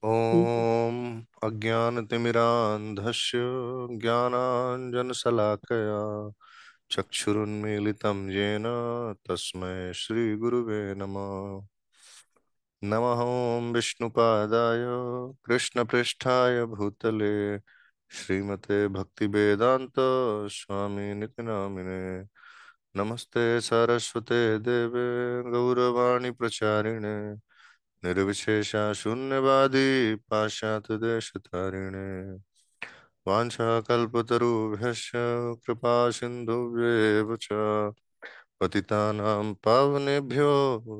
ॐ अज्ञानतिमिरान्धस्य ज्ञानाञ्जनशलाकया चक्षुरुन्मीलितं येन तस्मै श्रीगुरुवे नमः। नमः ॐ विष्णुपादाय कृष्णपृष्ठाय भूतले श्रीमते भक्तिवेदान्त स्वामिनिति नामिने। नमस्ते सरस्वते देवे गौरवाणी प्रचारिणे निर्विशेषा शून्यवादी पाश्चात्यदेशतारिणे वाञ्छाकल्पतरुभ्यश्च कृपा सिन्धुभ्येव च पतितानां पावनेभ्यो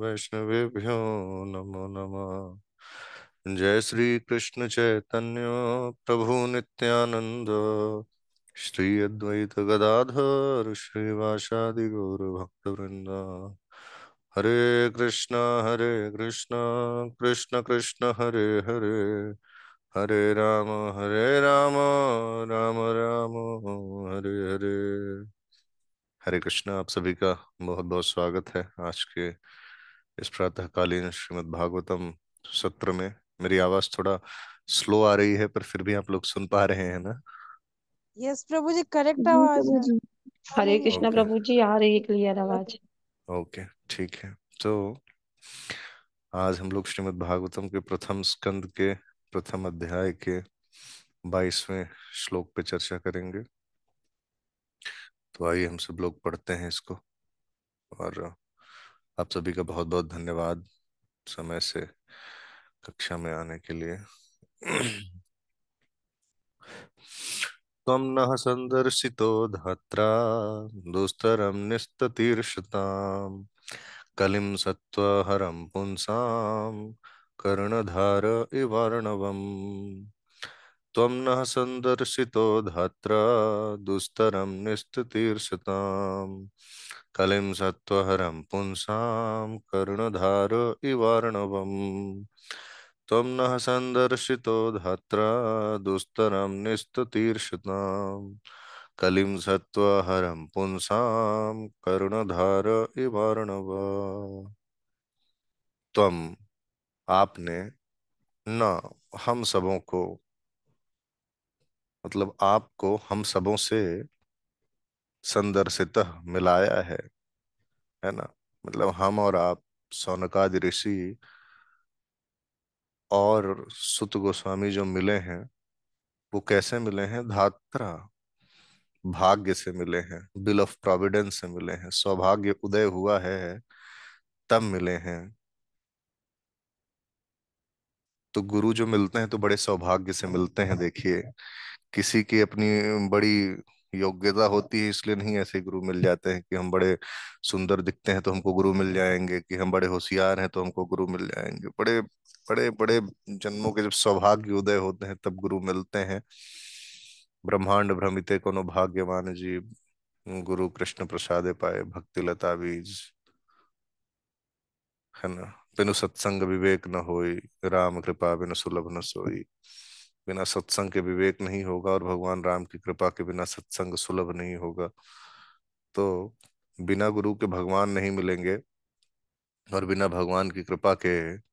वैष्णवेभ्यो नमो नमः। जय श्री कृष्ण चैतन्य प्रभु नित्यानंद श्री अद्वैत गदाधर श्रीवासादि गौर भक्तवृंद। हरे कृष्णा कृष्ण कृष्ण हरे हरे हरे राम राम राम हरे हरे। हरे कृष्णा। आप सभी का बहुत बहुत स्वागत है आज के इस प्रातःकालीन श्रीमद् भागवतम सत्र में। मेरी आवाज थोड़ा स्लो आ रही है पर फिर भी आप लोग सुन पा रहे हैं ना? यस प्रभु जी, करेक्ट जी आवाज प्रभु है। जी। हरे कृष्णा ओके। प्रभु जी, आ रही है क्लियर आवाज। ओके, ठीक है। तो आज हम लोग श्रीमद् भागवतम के प्रथम स्कंद के प्रथम अध्याय के 22वें श्लोक पे चर्चा करेंगे। तो आइए हम सब लोग पढ़ते हैं इसको। और आप सभी का बहुत बहुत धन्यवाद समय से कक्षा में आने के लिए। त्वं नः सन्दर्शितो धात्रा दुस्तरं निस्ततीर्षताम् कलिं सत्त्वहरं पुंसां कर्णधार इवार्णवम्। त्वं नः सन्दर्शितो धात्रा दुस्तरं निस्ततीर्षताम् कलिं सत्त्वहरं पुंसां कर्णधार इवार्णवम्। त्वं नः सन्दर्शितो धात्रा दुस्तरं निस्ततीर्षताम् कलिं सत्त्वहरं पुंसां कर्णधार इवार्णव। त्वम आपने, न हम सबों को, मतलब आपको हम सबों से संदर्शितः मिलाया है ना। मतलब हम और आप, शौनकादि ऋषि और सुत गोस्वामी जो मिले हैं वो कैसे मिले हैं? धात्रा, भाग्य से मिले हैं, बिल ऑफ प्रोविडेंस से मिले हैं, सौभाग्य उदय हुआ है तब मिले हैं। तो गुरु जो मिलते हैं तो बड़े सौभाग्य से मिलते हैं। देखिए, किसी की अपनी बड़ी योग्यता होती है इसलिए नहीं ऐसे गुरु मिल जाते हैं कि हम बड़े सुंदर दिखते हैं तो हमको गुरु मिल जाएंगे, कि हम बड़े होशियार हैं तो हमको गुरु मिल जाएंगे। बड़े बड़े बड़े जन्मों के जब सौभाग्य उदय होते हैं तब गुरु मिलते हैं। ब्रह्मांड भ्रमिते कोनो भाग्यवान जीव, गुरु कृष्ण प्रसादे पाए भक्ति लता बीज, है ना। बिनु सत्संग विवेक न होई, राम कृपा बिनु सुलभ न सोई। बिना सत्संग के विवेक नहीं होगा और भगवान राम की कृपा के बिना सत्संग सुलभ नहीं होगा। तो बिना गुरु के भगवान नहीं मिलेंगे और बिना भगवान की कृपा के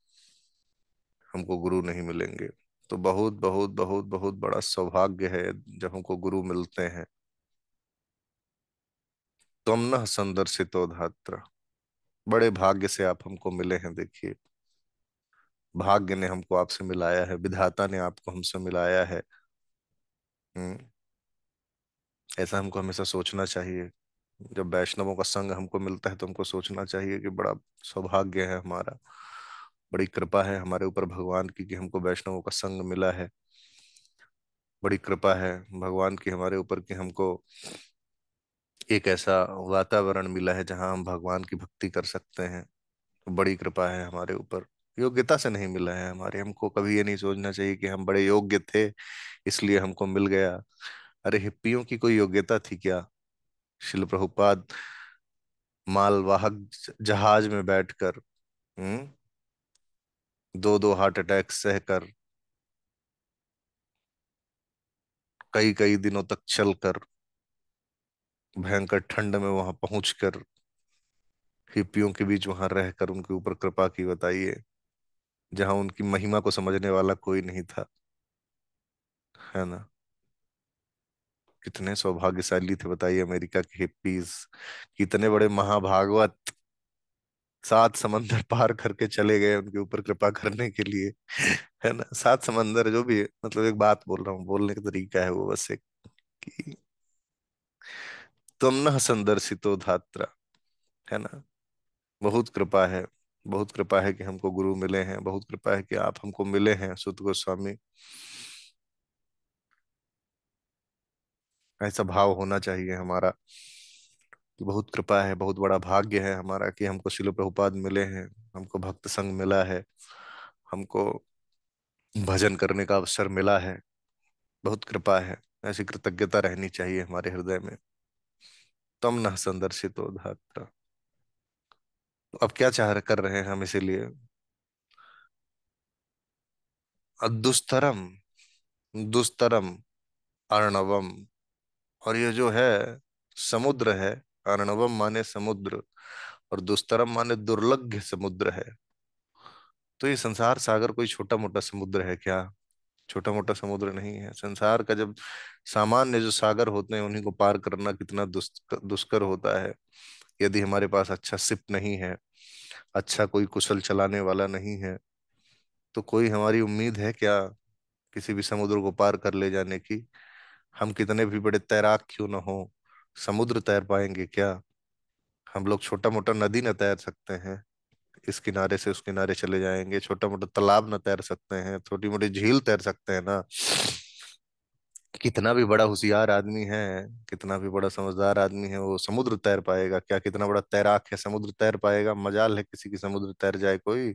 हमको गुरु नहीं मिलेंगे। तो बहुत बहुत बहुत बहुत बड़ा सौभाग्य है जब हमको गुरु मिलते हैं। तुम न संदर्शितो धात्र, बड़े भाग्य से आप हमको मिले हैं। देखिए, भाग्य ने हमको आपसे मिलाया है, विधाता ने आपको हमसे मिलाया है। हम्म। ऐसा हमको हमेशा सोचना चाहिए। जब वैष्णवों का संग हमको मिलता है तो हमको सोचना चाहिए कि बड़ा सौभाग्य है हमारा, बड़ी कृपा है हमारे ऊपर भगवान की कि हमको वैष्णवों का संग मिला है। बड़ी कृपा है भगवान की हमारे ऊपर कि हमको एक ऐसा वातावरण मिला है जहां हम भगवान की भक्ति कर सकते हैं। बड़ी कृपा है हमारे ऊपर। योग्यता से नहीं मिला है हमारे। हमको कभी ये नहीं सोचना चाहिए कि हम बड़े योग्य थे इसलिए हमको मिल गया। अरे हिप्पियों की कोई योग्यता थी क्या? शिल प्रभुपाद मालवाहक जहाज में बैठकर, हम्म, दो दो हार्ट अटैक सहकर, कई कई दिनों तक चलकर, भयंकर ठंड में वहां पहुंचकर, हिप्पियों के बीच वहां रहकर उनके ऊपर कृपा की। बताइए, जहां उनकी महिमा को समझने वाला कोई नहीं था, है ना। कितने सौभाग्यशाली थे बताइए, अमेरिका के हिप्पीज, कितने बड़े महाभागवत, 7 समंदर पार करके चले गए उनके ऊपर कृपा करने के लिए, है ना। 7 समंदर जो भी है, मतलब एक बात बोल रहा हूँ, बोलने का तरीका है वो बस एक, कि तुम न संदर्शितो धात्रा, है ना। बहुत कृपा है, बहुत कृपा है कि हमको गुरु मिले हैं, बहुत कृपा है कि आप हमको मिले हैं सुत गोस्वामी। ऐसा भाव होना चाहिए हमारा कि बहुत कृपा है, बहुत बड़ा भाग्य है हमारा कि हमको शिल प्रभुपाद मिले हैं, हमको भक्त संग मिला है, हमको भजन करने का अवसर मिला है। बहुत कृपा है। ऐसी कृतज्ञता रहनी चाहिए हमारे हृदय में। तम न संदर्शितो धात्र। तो अब क्या चाह कर रहे हैं हम, इसीलिए दुस्तरम, दुस्तरम अर्णवम, और ये जो है समुद्र है, अर्णवम माने समुद्र, और दुस्तरम माने दुर्लभ समुद्र है। तो ये संसार सागर कोई छोटा मोटा समुद्र है क्या? छोटा मोटा समुद्र नहीं है संसार का। जब सामान्य जो सागर होते हैं उन्हीं को पार करना कितना दुष्कर होता है। यदि हमारे पास अच्छा सिप नहीं है, अच्छा कोई कुशल चलाने वाला नहीं है, तो कोई हमारी उम्मीद है क्या किसी भी समुद्र को पार कर ले जाने की? हम कितने भी बड़े तैराक क्यों ना हो, समुद्र तैर पाएंगे क्या? हम लोग छोटा मोटा नदी न तैर सकते हैं, इस किनारे से उस किनारे चले जाएंगे। छोटा मोटा तालाब न तैर सकते हैं, छोटी मोटी झील तैर सकते हैं ना। कितना भी बड़ा होशियार आदमी है, कितना भी बड़ा समझदार आदमी है, वो समुद्र तैर पाएगा क्या? कितना बड़ा तैराक है, समुद्र तैर पाएगा? मजाल है किसी की समुद्र तैर जाए कोई।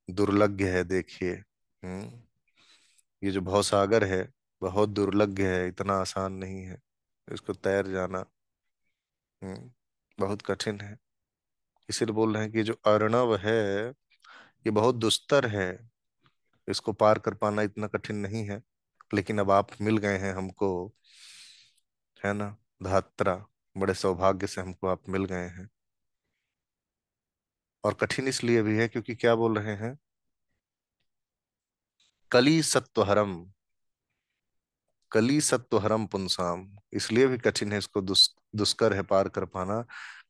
दुर्लभ है देखिए। ये जो भवसागर है बहुत दुर्लभ है, इतना आसान नहीं है इसको तैर जाना। बहुत कठिन है। इसीलिए बोल रहे हैं कि ये जो अर्णव है ये बहुत दुस्तर है, इसको पार कर पाना इतना कठिन नहीं है। लेकिन अब आप मिल गए हैं हमको, है ना, धात्रा। बड़े सौभाग्य से हमको आप मिल गए हैं। और कठिन इसलिए भी है क्योंकि क्या बोल रहे हैं, कली सत्वहरम, कली सत्वहरम पुंसाम। इसलिए भी कठिन है, इसको दुष्कर है पार कर पाना,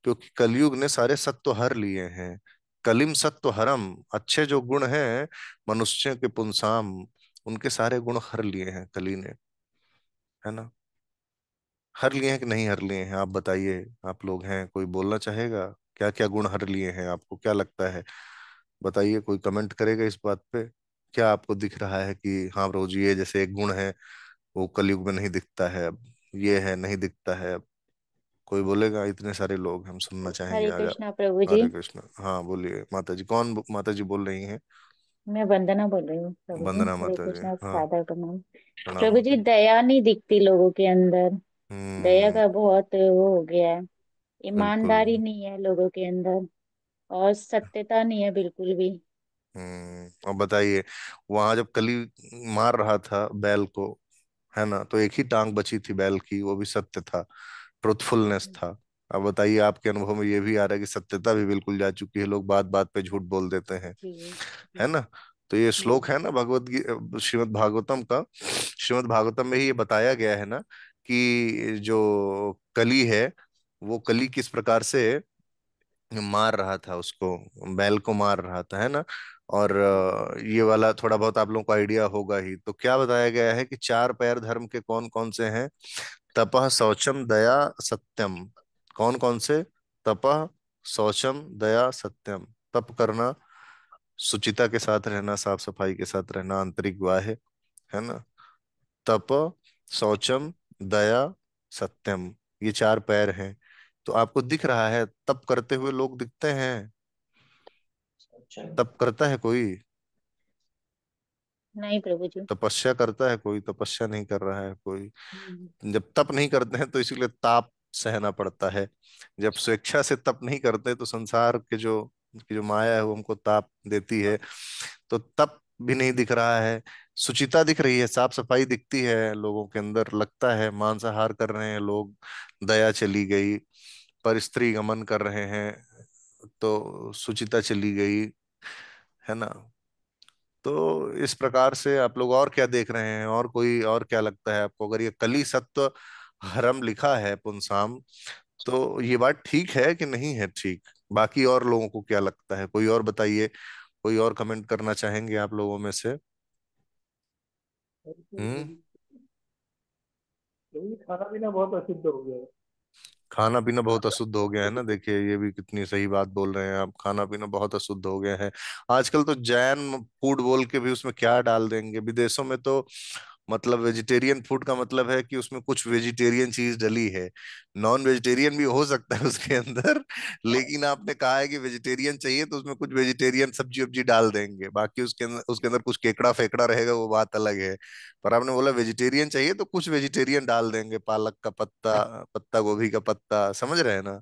क्योंकि कलयुग ने सारे सत्व हर लिए हैं। कलिम सत्वहरम, अच्छे जो गुण हैं मनुष्य के पुंसाम, उनके सारे गुण हर लिए हैं कली ने, है ना। हर लिए हैं कि नहीं हर लिए हैं, आप बताइए। आप लोग हैं, कोई बोलना चाहेगा? क्या क्या गुण हर लिए हैं, आपको क्या लगता है? बताइए, कोई कमेंट करेगा इस बात पे? क्या आपको दिख रहा है कि हाँ प्रभु जी ये जैसे एक गुण है वो कलयुग में नहीं दिखता है अब, ये है नहीं दिखता है अब? कोई बोलेगा? इतने सारे लोग, हम सुनना चाहेंगे हरे आज कृष्णा प्रभु जी। हरे कृष्ण। हाँ बोलिए माता जी। कौन माता जी बोल रही हैं? मैं वंदना बोल रही हूँ प्रभु जी। वंदना हरे माता जी, कृष्णा हाँ। सादर प्रणाम। प्रणाम प्रभु जी, माता जी। दया नहीं दिखती लोगों के अंदर। दया हम्म। का बहुत वो हो गया है। बिल्कुल। ईमानदारी नहीं है लोगों के अंदर, और सत्यता नहीं है बिल्कुल भी। अब बताइए, वहां जब कली मार रहा था बैल को, है ना, तो एक ही टांग बची थी बैल की, वो भी सत्य था, ट्रुथफुलनेस था। अब बताइए, आपके अनुभव में ये भी आ रहा है कि सत्यता भी बिल्कुल जा चुकी है, लोग बात बात पे झूठ बोल देते हैं, जी है जी ना। तो ये जी। श्लोक है ना भगवत गीता, श्रीमद् भागवतम का, श्रीमद् भागवतम में ही ये बताया गया है ना कि जो कली है वो कली किस प्रकार से मार रहा था उसको, बैल को मार रहा था, है ना। और ये वाला थोड़ा बहुत आप लोगों को आइडिया होगा ही। तो क्या बताया गया है कि 4 पैर धर्म के कौन कौन से हैं? तपः शौचम दया सत्यम। कौन कौन से? तपः शौचम दया सत्यम। तप करना, शुचिता के साथ रहना, साफ सफाई के साथ रहना, आंतरिक बाह्य, है ना। तप, शौचम, दया, सत्यम, ये 4 पैर हैं। तो आपको दिख रहा है तप करते हुए लोग दिखते हैं? तप करता है कोई? नहीं प्रभु जी। तपस्या करता है कोई? तपस्या नहीं कर रहा है कोई। हम्म, जब तप नहीं करते हैं तो इसीलिए ताप सहना पड़ता है। जब स्वेच्छा से तप नहीं करते तो संसार के जो की जो माया है वो हमको ताप देती है। तो तप भी नहीं दिख रहा है, सुचिता दिख रही है, साफ सफाई दिखती है लोगों के अंदर, लगता है मांसाहार कर रहे हैं लोग, दया चली गई, पर स्त्री गमन कर रहे हैं तो सुचिता चली गई, है ना। तो इस प्रकार से आप लोग और क्या देख रहे हैं, और कोई और क्या लगता है आपको? अगर ये कली सत्व हरम लिखा है पुंसाम, तो ये बात ठीक है कि नहीं है ठीक? बाकी और लोगों को क्या लगता है? कोई और बताइए, कोई और कमेंट करना चाहेंगे आप लोगों में से? हम्म। यही खाना पीना बहुत अशुद्ध हो गया है। खाना पीना बहुत अशुद्ध हो गया है ना, देखिए ये भी कितनी सही बात बोल रहे हैं आप। खाना पीना बहुत अशुद्ध हो गया है आजकल। तो जैन फूड बोल के भी उसमें क्या डाल देंगे। विदेशों में तो मतलब वेजिटेरियन फूड का मतलब है कि उसमें कुछ वेजिटेरियन चीज डली है। नॉन वेजिटेरियन भी हो सकता है उसके अंदर, लेकिन आपने कहा है कि वेजिटेरियन चाहिए तो उसमें कुछ वेजिटेरियन सब्जी वब्जी डाल देंगे। बाकी उसके अंदर कुछ केकड़ा फेकड़ा रहेगा, वो बात अलग है। पर आपने बोला वेजिटेरियन चाहिए तो कुछ वेजिटेरियन डाल देंगे, पालक का पत्ता, पत्ता गोभी का पत्ता, समझ रहे हैं ना?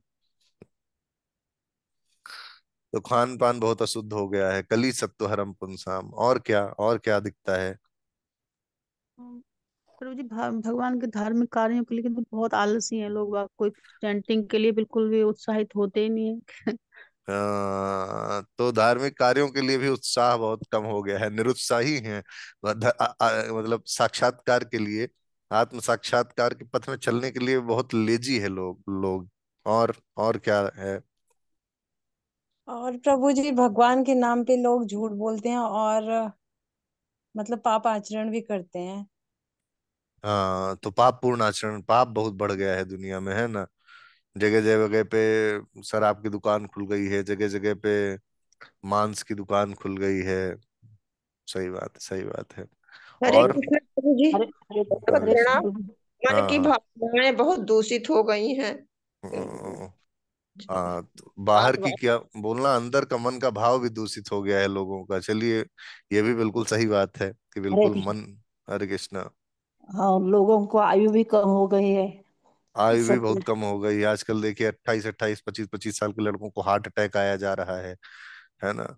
तो खान पान बहुत अशुद्ध हो गया है। कली सत्व हरम पुंसाम। और क्या, और क्या दिखता है? प्रभु जी भगवान के धार्मिक कार्यों के लिए तो बहुत आलसी हैं लोग बाग, कोई चैंटिंग के लिए बिल्कुल भी उत्साहित होते ही नहीं है। तो धार्मिक कार्यों के लिए भी उत्साह बहुत कम हो गया है, निरुत्साही हैं। मतलब साक्षात्कार के लिए, आत्म साक्षात्कार के पथ में चलने के लिए बहुत लेजी है लोग। और क्या है? और प्रभु जी भगवान के नाम पे लोग झूठ बोलते हैं और मतलब पाप आचरण भी करते हैं। हाँ, तो पाप पूर्ण आचरण, पाप बहुत बढ़ गया है दुनिया में, है ना? जगह जगह पे शराब की दुकान खुल गई है, जगह जगह पे मांस की दुकान खुल गई है। सही बात है, सही बात है। हरे और कृष्ण प्रभु जी। हरे हरे हाँ प्रणाम। प्रभु जी। मन की हाँ भावनाएं बहुत दूषित हो गई हैं। हाँ। हाँ, तो बाहर बात की बात क्या बोलना, अंदर का मन का भाव भी दूषित हो गया है लोगों का। चलिए, ये भी बिल्कुल सही बात है कि हरे बिल्कुल कृष्ण। मन। हरे कृष्णा। हाँ, लोगों को आयु भी कम हो गई है। आयु भी सब बहुत कम हो गई है आजकल। देखिए 28-28, 25-25 साल के लड़कों को हार्ट अटैक आया जा रहा है ना?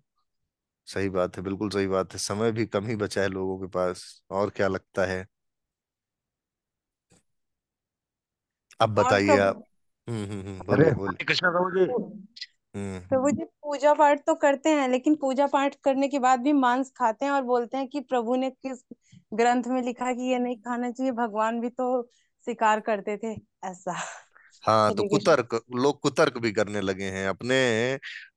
सही बात है, बिल्कुल सही बात है। समय भी कम ही बचा है लोगों के पास। और क्या लगता है? अब और बताइए प्रभु आप। अरे बोलिए बोलिए। हरे कृष्ण प्रभु जी। हम्म। प्रभु जी पूजा पाठ तो करते हैं लेकिन पूजा पाठ करने के बाद भी मांस खाते हैं और बोलते हैं कि प्रभु ने किस ग्रंथ में लिखा कि ये नहीं खाना चाहिए, भगवान भी तो शिकार करते थे ऐसा। हाँ, तो हरे कृष्ण। कुतर्क, लोग कुतर्क भी करने लगे हैं अपने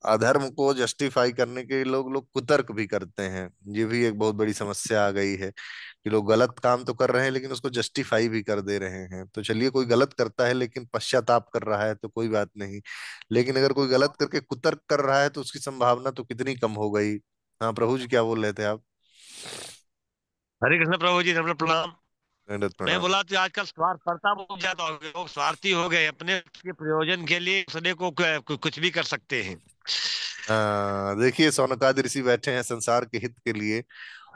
अधर्म को जस्टिफाई करने के। लोग लोग कुतर्क भी करते हैं। ये भी एक बहुत बड़ी समस्या आ गई है कि लोग गलत काम तो कर रहे हैं लेकिन उसको जस्टिफाई भी कर दे रहे हैं। तो चलिए, कोई गलत करता है लेकिन पश्चाताप कर रहा है तो कोई बात नहीं, लेकिन अगर कोई गलत करके कुतर्क कर रहा है तो उसकी संभावना तो कितनी कम हो गई। हाँ प्रभु जी, क्या बोल रहे थे आप? हरे कृष्ण प्रभु जी, नम्र प्रणाम। दंडवत मैं प्रणाम। बोला तो आजकल स्वार्थपरता बहुत ज्यादा हो गई, लोग स्वार्थी हो गए, अपने के प्रयोजन के लिए दूसरे को कुछ भी कर सकते हैं। देखिए शौनकादि ऋषि बैठे हैं संसार के हित के लिए,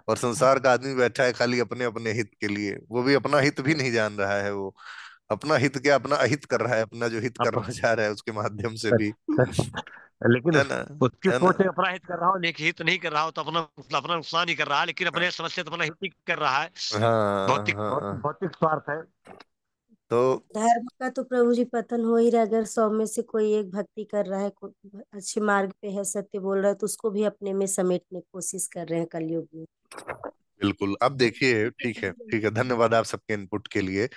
और संसार का आदमी बैठा है खाली अपने अपने हित के लिए। वो भी अपना हित भी नहीं जान रहा है वो। अपना हित क्या, अपना अहित कर रहा है, अपना जो हित अब करना चाह रहा है उसके माध्यम से भी। लेकिन है ना? उसकी है ना? सोच है अपना हित कर रहा हो, लेकिन हित नहीं कर रहा हो तो अपना अपना नुकसान ही कर रहा है, लेकिन अपने समस्या तो अपना हित ही कर रहा है। हाँ भौतिक हाँ। भौतिक स्वार्थ है। तो धर्म का तो प्रभु जी पतन हो ही रहा है। अगर 100 में से कोई एक भक्ति कर रहा है, अच्छे मार्ग पे है, सत्य बोल रहा है, तो उसको भी अपने में समेटने की कोशिश कर रहे हैं कलयुग में। बिल्कुल, अब देखिए, ठीक है ठीक है, धन्यवाद आप सबके इनपुट के लिए।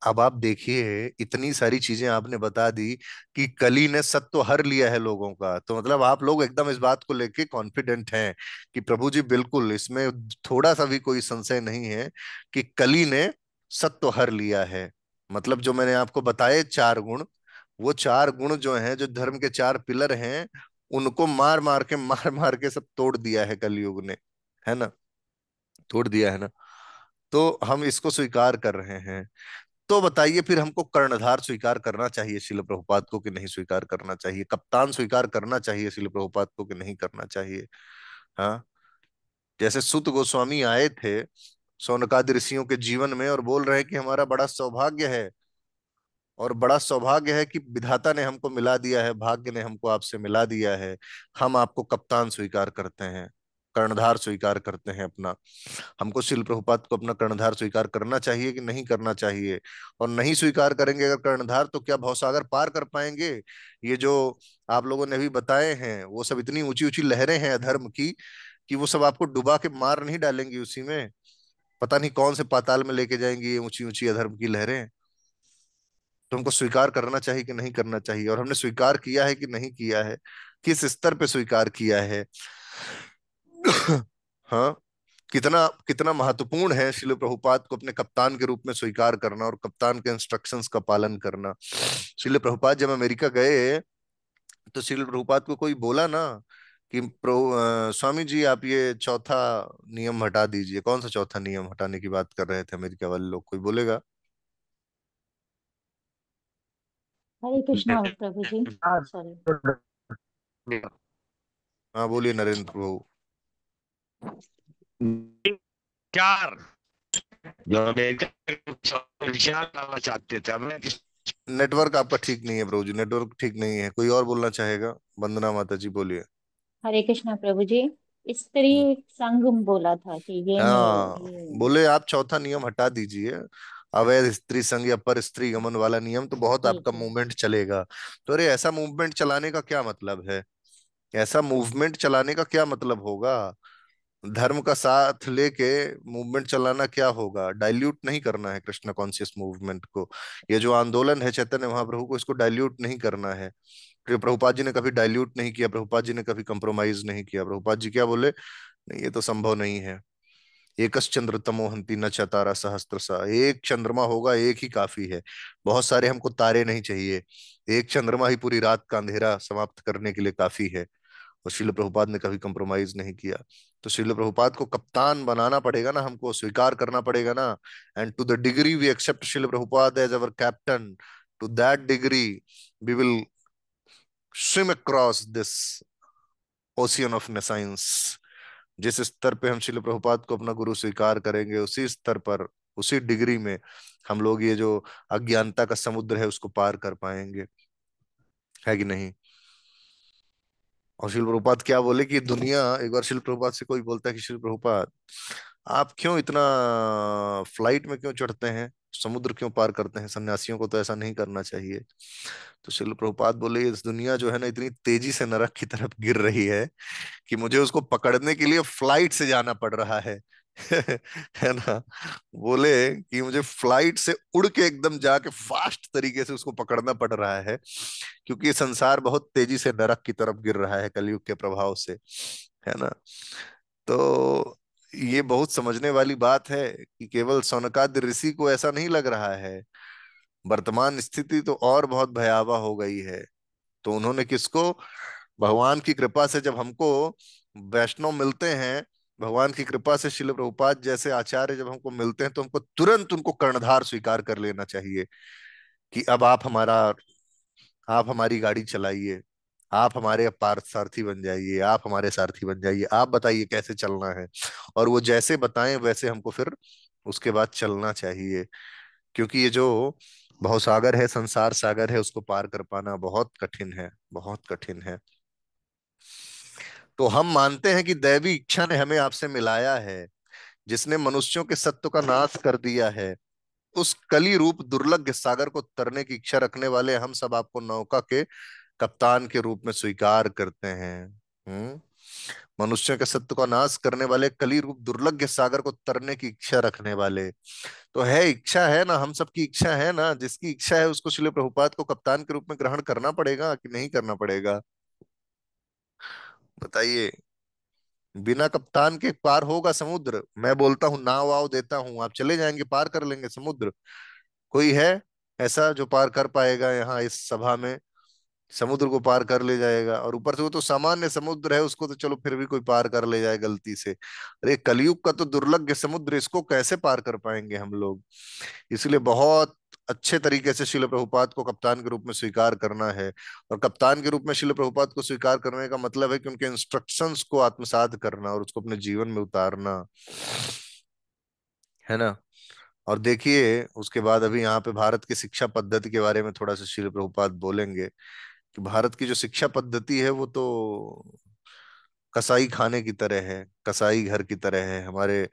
अब आप देखिए, इतनी सारी चीजें आपने बता दी कि कली ने सत्व हर लिया है लोगों का, तो मतलब आप लोग एकदम इस बात को लेके कॉन्फिडेंट हैं कि प्रभु जी बिल्कुल, इसमें थोड़ा सा भी कोई संशय नहीं है कि कली ने सत्व हर लिया है। मतलब जो मैंने आपको बताए 4 गुण, वो 4 गुण जो हैं, जो धर्म के 4 पिलर हैं, उनको मार मार के सब तोड़ दिया है कलयुग ने। है ना? तोड़ दिया है ना? तो हम इसको स्वीकार कर रहे हैं। तो बताइए फिर, हमको कर्णधार स्वीकार करना चाहिए शिल प्रभुपाद को कि नहीं स्वीकार करना चाहिए? कप्तान स्वीकार करना चाहिए शिल प्रभुपाद को कि नहीं करना चाहिए? हाँ, जैसे सुत गोस्वामी आए थे शौनकादि ऋषियों के जीवन में और बोल रहे हैं कि हमारा बड़ा सौभाग्य है, और बड़ा सौभाग्य है कि विधाता ने हमको मिला दिया है, भाग्य ने हमको आपसे मिला दिया है। हम आपको कप्तान स्वीकार करते हैं, कर्णधार स्वीकार करते हैं अपना। हमको शिल प्रभुपाद को अपना कर्णधार स्वीकार करना चाहिए कि नहीं करना चाहिए? और नहीं स्वीकार करेंगे अगर कर्णधार, तो क्या भवसागर पार कर पाएंगे? ये जो आप लोगों ने भी बताए हैं वो सब इतनी ऊंची ऊंची लहरें हैं अधर्म की, कि वो सब आपको डुबा के मार नहीं डालेंगी उसी में? पता नहीं कौन से पाताल में लेके जाएंगी ये ऊंची ऊंची अधर्म की लहरें। तो हमको स्वीकार करना चाहिए कि नहीं करना चाहिए, और हमने स्वीकार किया है कि नहीं किया है, किस स्तर पे स्वीकार किया है? हाँ, कितना कितना महत्वपूर्ण है शिल प्रभुपाद को अपने कप्तान के रूप में स्वीकार करना और कप्तान के इंस्ट्रक्शंस का पालन करना। शिल प्रभुपाद जब अमेरिका गए तो शिल प्रभुपाद को कोई बोला ना कि स्वामी जी आप ये चौथा नियम हटा दीजिए। कौन सा चौथा नियम हटाने की बात कर रहे थे अमेरिका वाले लोग, कोई बोलेगा? हरे कृष्णा प्रभु जी। सॉरी। हाँ बोलिए नरेंद्र प्रभु। चार जो अमेरिका विचार लाना चाहते थे, हमें नेटवर्क आपका ठीक नहीं है प्रभु जी, नेटवर्क ठीक नहीं है। कोई और बोलना चाहेगा? वंदना माता जी बोलिए। हरे कृष्णा प्रभु जी। स्त्री संघ बोला था कि ये हाँ, नहीं ये। बोले आप चौथा नियम हटा दीजिए, अवैध स्त्री संग या पर स्त्री गमन वाला नियम, तो बहुत जी आपका जी। मूवमेंट चलेगा। तो अरे ऐसा मूवमेंट चलाने का क्या मतलब है? ऐसा मूवमेंट चलाने का क्या मतलब होगा? धर्म का साथ लेके मूवमेंट चलाना क्या होगा? डाइल्यूट नहीं करना है कृष्ण कॉन्शियस मूवमेंट को। ये जो आंदोलन है चैतन्य महाप्रभु को, इसको डाइल्यूट नहीं करना है। क्योंकि प्रभुपाद जी ने कभी डाइल्यूट नहीं किया, प्रभुपाद जी ने कभी कंप्रोमाइज नहीं किया। प्रभुपाद जी क्या बोले? नहीं ये तो संभव नहीं है। एकस चंद्र तमोहंति न चतारा सहस्त्रसा, एक चंद्रमा होगा, एक ही काफी है, बहुत सारे हमको तारे नहीं चाहिए। एक चंद्रमा ही पूरी रात का अंधेरा समाप्त करने के लिए काफी है। और श्रील प्रभुपाद ने कभी कंप्रोमाइज नहीं किया। तो श्रील प्रभुपाद को कप्तान बनाना पड़ेगा ना, हमको स्वीकार करना पड़ेगा ना। And to the degree we accept Srila Prabhupada as our captain, to that degree we will swim across this ocean of nescience. जिस स्तर पे हम श्रील प्रभुपाद को अपना गुरु स्वीकार करेंगे, उसी स्तर पर, उसी डिग्री में हम लोग ये जो अज्ञानता का समुद्र है उसको पार कर पाएंगे, है कि नहीं? और शिल प्रभुपाद क्या बोले कि दुनिया, एक बार शिल प्रभुपाद से कोई बोलता है कि शिल प्रभुपाद आप क्यों इतना फ्लाइट में क्यों चढ़ते हैं, समुद्र क्यों पार करते हैं, सन्यासियों को तो ऐसा नहीं करना चाहिए। तो शिल प्रभुपाद बोले इस दुनिया जो है ना इतनी तेजी से नरक की तरफ गिर रही है कि मुझे उसको पकड़ने के लिए फ्लाइट से जाना पड़ रहा है। है ना? बोले कि मुझे फ्लाइट से उड़ के एकदम जाके फास्ट तरीके से उसको पकड़ना पड़ रहा है, क्योंकि ये संसार बहुत तेजी से नरक की तरफ गिर रहा है कलयुग के प्रभाव से, है ना? तो ये बहुत समझने वाली बात है कि केवल सौनकादिक ऋषि को ऐसा नहीं लग रहा है, वर्तमान स्थिति तो और बहुत भयावह हो गई है। तो उन्होंने किसको, भगवान की कृपा से जब हमको वैष्णव मिलते हैं, भगवान की कृपा से शिल प्रभुपाद जैसे आचार्य जब हमको मिलते हैं, तो हमको तुरंत उनको कर्णधार स्वीकार कर लेना चाहिए कि अब आप हमारी गाड़ी चलाइए, आप हमारे पार्थ सारथी बन जाइए, आप हमारे सारथी बन जाइए, आप बताइए कैसे चलना है। और वो जैसे बताएं वैसे हमको फिर उसके बाद चलना चाहिए। क्योंकि ये जो भवसागर है, संसार सागर है, उसको पार कर पाना बहुत कठिन है, बहुत कठिन है। तो हम मानते हैं कि दैवी इच्छा ने हमें आपसे मिलाया है, जिसने मनुष्यों के सत्व का नाश कर दिया है। उस कली रूप दुर्लभ सागर को तरने की इच्छा रखने वाले हम सब आपको नौका के कप्तान के रूप में स्वीकार करते हैं। हम्म। मनुष्यों के सत्व का नाश करने वाले, कली रूप दुर्लभ सागर को तरने की इच्छा रखने वाले, तो है इच्छा है ना, हम सबकी इच्छा है ना। जिसकी इच्छा है उसको श्रील प्रभुपाद को कप्तान के रूप में ग्रहण करना पड़ेगा कि नहीं करना पड़ेगा? बताइए। बिना कप्तान के पार होगा समुद्र? मैं बोलता हूँ नाव वाव देता हूँ, आप चले जाएंगे, पार कर लेंगे समुद्र? कोई है ऐसा जो पार कर पाएगा यहाँ इस सभा में? समुद्र को पार कर ले जाएगा? और ऊपर से वो तो सामान्य समुद्र है, उसको तो चलो फिर भी कोई पार कर ले जाए गलती से। अरे कलयुग का तो दुर्लभ समुद्र, इसको कैसे पार कर पाएंगे हम लोग? इसलिए बहुत अच्छे तरीके से शिल प्रभुपाद को कप्तान के रूप में स्वीकार करना है। और कप्तान के रूप में शिल प्रभुपाद को स्वीकार करने का मतलब है कि उनके इंस्ट्रक्शंस को आत्मसात करना और उसको अपने जीवन में उतारना, है ना? और देखिए उसके बाद अभी यहाँ पे भारत की शिक्षा पद्धति के बारे में थोड़ा सा शिल प्रभुपाद बोलेंगे कि भारत की जो शिक्षा पद्धति है वो तो कसाई खाने की तरह है, कसाई घर की तरह है। हमारे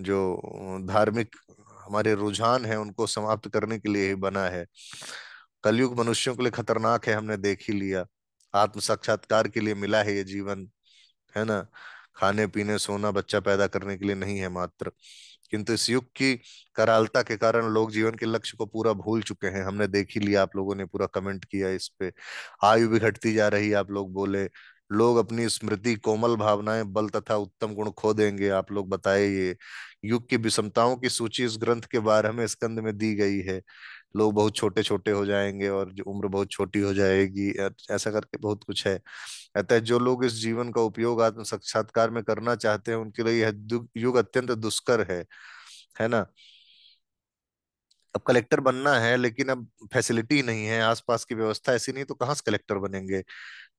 जो धार्मिक हमारे रुझान है उनको समाप्त करने के लिए ही बना है। कलयुग मनुष्यों के लिए खतरनाक है, हमने देख ही लिया। आत्म साक्षात्कार के लिए मिला है ये जीवन, है ना? खाने पीने सोना बच्चा पैदा करने के लिए नहीं है मात्र। किंतु इस युग की करालता के कारण लोग जीवन के लक्ष्य को पूरा भूल चुके हैं। हमने देख ही लिया, आप लोगों ने पूरा कमेंट किया इस पे। आयु भी घटती जा रही है, आप लोग बोले। लोग अपनी स्मृति, कोमल भावनाएं, बल तथा उत्तम गुण खो देंगे, आप लोग बताए ये। युग की विषमताओं की सूची इस ग्रंथ के 12वें स्कंद में दी गई है। लोग बहुत छोटे छोटे हो जाएंगे और जो उम्र बहुत छोटी हो जाएगी, ऐसा करके बहुत कुछ है। अतः जो लोग इस जीवन का उपयोग आत्म साक्षात्कार में करना चाहते हैं, उनके लिए यह युग अत्यंत दुष्कर है ना। अब कलेक्टर बनना है, लेकिन अब फैसिलिटी नहीं है, आसपास की व्यवस्था ऐसी नहीं, तो कहाँ से कलेक्टर बनेंगे।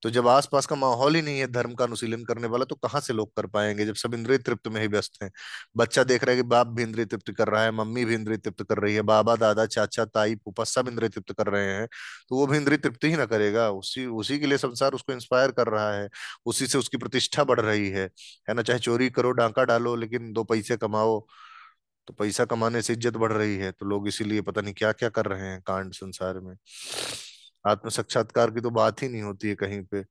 तो जब आसपास का माहौल ही नहीं है धर्म का अनुशीलन करने वाला, तो कहाँ से लोग कर पाएंगे, जब सब इंद्रिय तृप्त में ही व्यस्त हैं। बच्चा देख रहा है कि बाप भी इंद्रिय तृप्त कर रहा है, मम्मी भी इंद्रिय तृप्त कर रही है, बाबा दादा चाचा ताई फूफा सब इंद्रिय तृप्त कर रहे हैं, तो वो भी इंद्रिय तृप्ति ही ना करेगा। उसी उसी के लिए संसार उसको इंस्पायर कर रहा है, उसी से उसकी प्रतिष्ठा बढ़ रही है ना। चाहे चोरी करो, डांका डालो, लेकिन दो पैसे कमाओ। तो पैसा कमाने से इज्जत बढ़ रही है, तो लोग इसीलिए पता नहीं क्या क्या कर रहे हैं कांड संसार में। आत्म साक्षात्कार की तो बात ही नहीं होती है कहीं पे।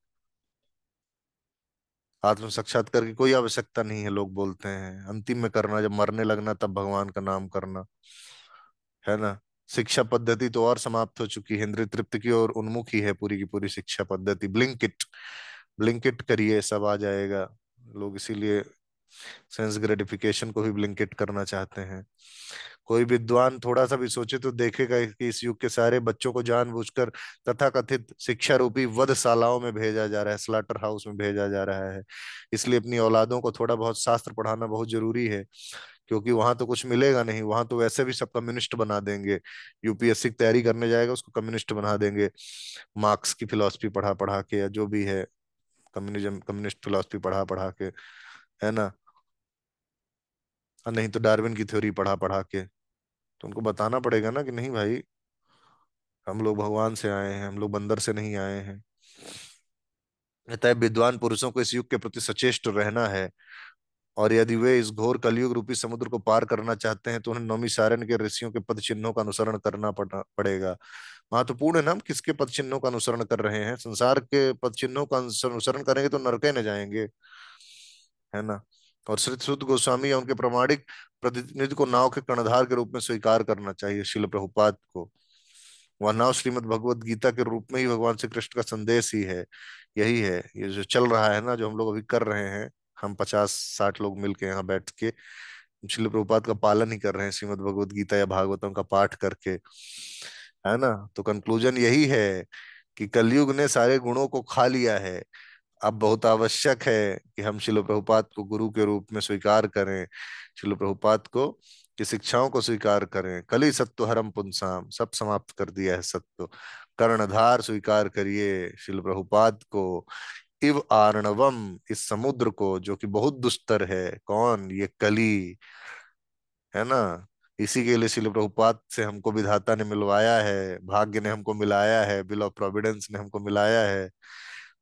आत्म साक्षात्कार की कोई आवश्यकता नहीं है, लोग बोलते हैं अंतिम में करना, जब मरने लगना तब भगवान का नाम करना, है ना। शिक्षा पद्धति तो और समाप्त हो चुकी है, इंद्रिय तृप्ति की ओर उन्मुख ही है पूरी की पूरी शिक्षा पद्धति। ब्लिंकिट, ब्लिंकिट करिए सब आ जाएगा। लोग इसीलिए सेंस ग्रेटिफिकेशन को भी ब्लिंकिट करना चाहते हैं। कोई विद्वान थोड़ा सा भी सोचे तो देखेगा कि इस युग के सारे बच्चों को जानबूझकर तथाकथित शिक्षा रूपी वधशालाओं में भेजा जा रहा है, स्लाटर हाउस में भेजा जा रहा है। इसलिए अपनी औलादों को थोड़ा बहुत शास्त्र पढ़ाना बहुत जरूरी है, क्योंकि वहां तो कुछ मिलेगा नहीं, वहां तो वैसे भी सब कम्युनिस्ट बना देंगे। यूपीएससी की तैयारी करने जाएगा उसको कम्युनिस्ट बना देंगे, मार्क्स की फिलॉसफी पढ़ा पढ़ा के, या जो भी है कम्युनिज्म कम्युनिस्ट फिलॉसफी पढ़ा पढ़ा के, है ना। और नहीं तो डार्विन की थ्योरी पढ़ा पढ़ा के। तो उनको बताना पड़ेगा ना कि नहीं भाई, हम लोग भगवान से आए हैं, हम लोग बंदर से नहीं आए हैं। अतः विद्वान पुरुषों को इस युग के प्रति सचेष्ट रहना है, और यदि वे इस घोर कलयुग रूपी समुद्र को पार करना चाहते हैं, तो उन्हें नौमी सारण के ऋषियों के पद चिन्हों का अनुसरण करना पड़ेगा। महत्वपूर्ण है ना, हम किसके पद चिन्हों का अनुसरण कर रहे हैं। संसार के पद चिन्हों का अनुसरण करेंगे तो नरके न जाएंगे, है ना। और श्री सुत गोस्वामी या उनके प्रामाणिक प्रतिनिधि को नाव के कर्णधार के रूप में स्वीकार करना चाहिए, शिल प्रभुपाद को। वह नाव श्रीमद् भगवत गीता के रूप में ही भगवान श्री कृष्ण का संदेश ही है। यही है ये जो चल रहा है ना, जो हम लोग अभी कर रहे हैं। हम 50-60 लोग मिलके यहाँ बैठ के शिल प्रभुपाद का पालन ही कर रहे हैं, श्रीमद् भगवत गीता या भागवतम का पाठ करके, है ना। तो कंक्लूजन यही है कि कलयुग ने सारे गुणों को खा लिया है। अब बहुत आवश्यक है कि हम शिल प्रभुपाद को गुरु के रूप में स्वीकार करें, शिल प्रभुपाद को की शिक्षाओं को स्वीकार करें। कली सत्व हरम पुंसाम, सब समाप्त कर दिया है सत्व। कर्णधार स्वीकार करिए शिल प्रभुपाद को। इव आर्णवम, इस समुद्र को जो कि बहुत दुस्तर है, कौन, ये कली, है ना। इसी के लिए शिल प्रभुपाद से हमको विधाता ने मिलवाया है, भाग्य ने हमको मिलाया है, बिल ऑफ प्रोविडेंस ने हमको मिलाया है।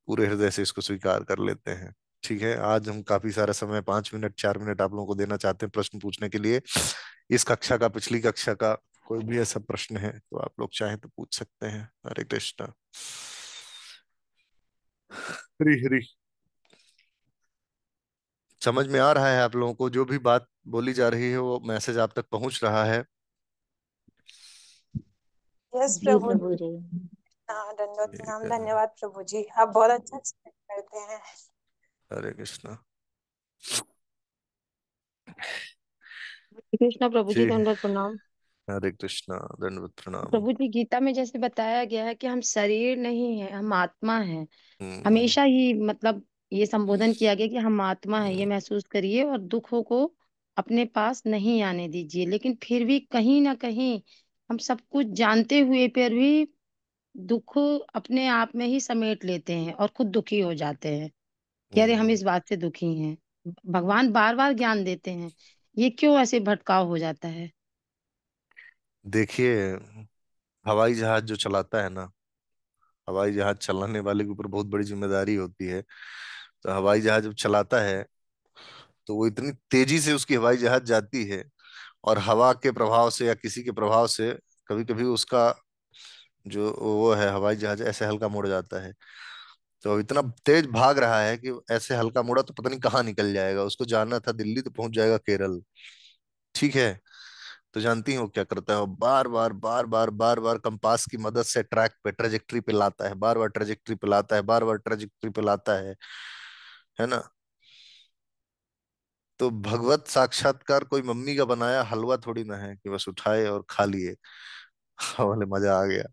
पूरे हृदय से इसको स्वीकार कर लेते हैं। ठीक है, आज हम काफी सारा समय, 5 मिनट 4 मिनट आप लोगों को देना चाहते हैं प्रश्न पूछने के लिए। इस कक्षा का, पिछली कक्षा का कोई भी ऐसा प्रश्न है तो आप लोग चाहें तो पूछ सकते हैं। हरे कृष्णा। हरी हरी। समझ में आ रहा है आप लोगों को, जो भी बात बोली जा रही है वो मैसेज आप तक पहुंच रहा है। यस जी प्रभु। प्रभु जी। हाँ, दंडवत ठीक प्रणाम, है। धन्यवाद प्रभु जी, आप बहुत अच्छा explain करते हैं। हरे कृष्णा। श्री कृष्णा प्रभु जी, जी। दंडवत प्रणाम। हरे कृष्णा, दंडवत प्रणाम। प्रभु जी, गीता में जैसे बताया गया है कि हम शरीर नहीं है, हम आत्मा है। हम्म। हमेशा ही मतलब ये संबोधन किया गया कि हम आत्मा है, हम्म। ये महसूस करिए और दुखों को अपने पास नहीं आने दीजिए। लेकिन फिर भी कहीं ना कहीं हम सब कुछ जानते हुए फिर भी दुख अपने आप में ही समेट लेते हैं और खुद दुखी हो जाते हैं कि अरे हम हम्म। इस बात से दुखी हैं। भगवान बार बार ज्ञान देते हैं, ये क्यों ऐसे भटकाव हो जाता है? देखिए, हवाई जहाज जो चलाता है ना, हवाई जहाज चलाने वाले के ऊपर बहुत बड़ी जिम्मेदारी होती है। तो हवाई जहाज जब चलाता है तो वो इतनी तेजी से उसकी हवाई जहाज जाती है, और हवा के प्रभाव से या किसी के प्रभाव से कभी कभी उसका जो वो है हवाई जहाज ऐसे हल्का मुड़ जाता है। तो इतना तेज भाग रहा है कि ऐसे हल्का मुड़ा तो पता नहीं कहाँ निकल जाएगा। उसको जाना था दिल्ली तो पहुंच जाएगा केरल। ठीक है। तो जानती हो क्या करता है वो? बार बार बार बार बार बार कंपास की मदद से ट्रैक पे ट्रेजेक्ट्री पे लाता है, बार बार ट्रेजेक्ट्री पे लाता है, बार बार ट्रेजेक्ट्री पे लाता है ना। तो भगवत साक्षात्कार कोई मम्मी का बनाया हलवा थोड़ी ना है कि बस उठाए और खा लिए। वाले मजा आ गया,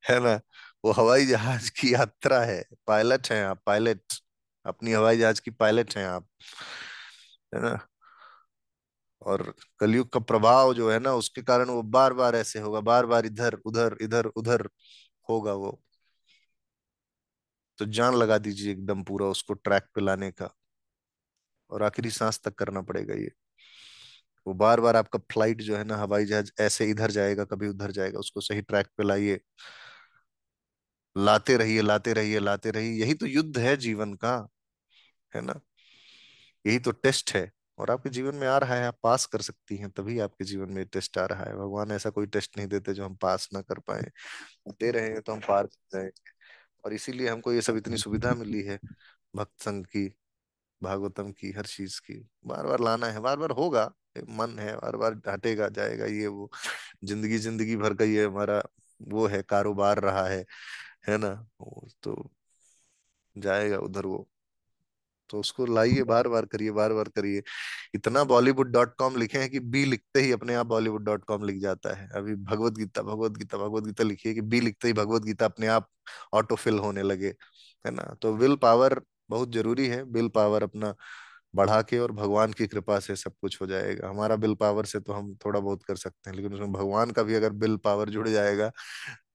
है ना। वो हवाई जहाज की यात्रा है। पायलट हैं आप, पायलट। अपनी हवाई जहाज की पायलट हैं आप, है ना। और कलयुग का प्रभाव जो है ना, उसके कारण वो बार बार ऐसे होगा, बार बार इधर उधर इधर उधर होगा वो। तो जान लगा दीजिए एकदम पूरा उसको ट्रैक पे लाने का, और आखिरी सांस तक करना पड़ेगा ये। वो बार बार आपका फ्लाइट जो है ना, हवाई जहाज ऐसे इधर जाएगा कभी उधर जाएगा, उसको सही ट्रैक पे लाइए। लाते रहिए लाते रहिए लाते रहिए, यही तो युद्ध है जीवन का, है ना। यही तो टेस्ट है। और आपके जीवन में आ रहा है, आप पास कर सकती हैं, तभी आपके जीवन में टेस्ट आ रहा है। भगवान ऐसा कोई टेस्ट नहीं देते जो हम पास ना कर पाए। दे रहे हैं तो हम पार कर जाए। और इसीलिए हमको ये सब इतनी सुविधा मिली है, भक्त संघ की, भागवतम की, हर चीज की। बार बार लाना है, बार बार होगा। ये मन है, बार बार हटेगा जाएगा ये वो। जिंदगी जिंदगी भर का ये हमारा वो है, कारोबार रहा है ना। वो तो जाएगा उधर वो। तो उसको लाइए, बार बार करिए, बार बार करिए। इतना Bollywood.com लिखे हैं कि बी लिखते ही अपने आप Bollywood.com लिख जाता है। अभी भगवत गीता भगवत गीता भगवत गीता लिखिए कि बी लिखते ही भगवत गीता अपने आप ऑटो फिल होने लगे, है ना। तो विल पावर बहुत जरूरी है। विल पावर अपना बढ़ा के, और भगवान की कृपा से सब कुछ हो जाएगा। हमारा विल पावर से तो हम थोड़ा बहुत कर सकते हैं, लेकिन उसमें भगवान का भी अगर विल पावर जुड़ जाएगा,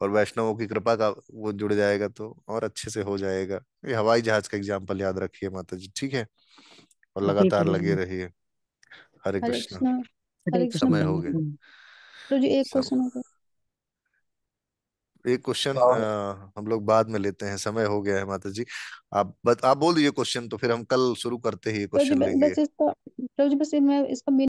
और वैष्णवों की कृपा का वो जुड़ जाएगा, तो और अच्छे से हो जाएगा। ये हवाई जहाज का एग्जाम्पल याद रखिए माता जी, ठीक है। और ठीक है लगातार प्रभु लगे जी। रहिए। हरे हरे कृष्णा। कृष्णा। हरे हरे कृष्णा कृष्ण समय हो प्रभु गए। जी। प्रभु जी, एक सब क्वेश्चन हो गया। एक क्वेश्चन हम लोग बाद में लेते हैं, समय हो गया है माता जी। आप बोल दीजिए क्वेश्चन, तो फिर हम कल शुरू करते ही प्रभु जी क्वेश्चन लेंगे। बस इसका, प्रभु जी बस मैं इसका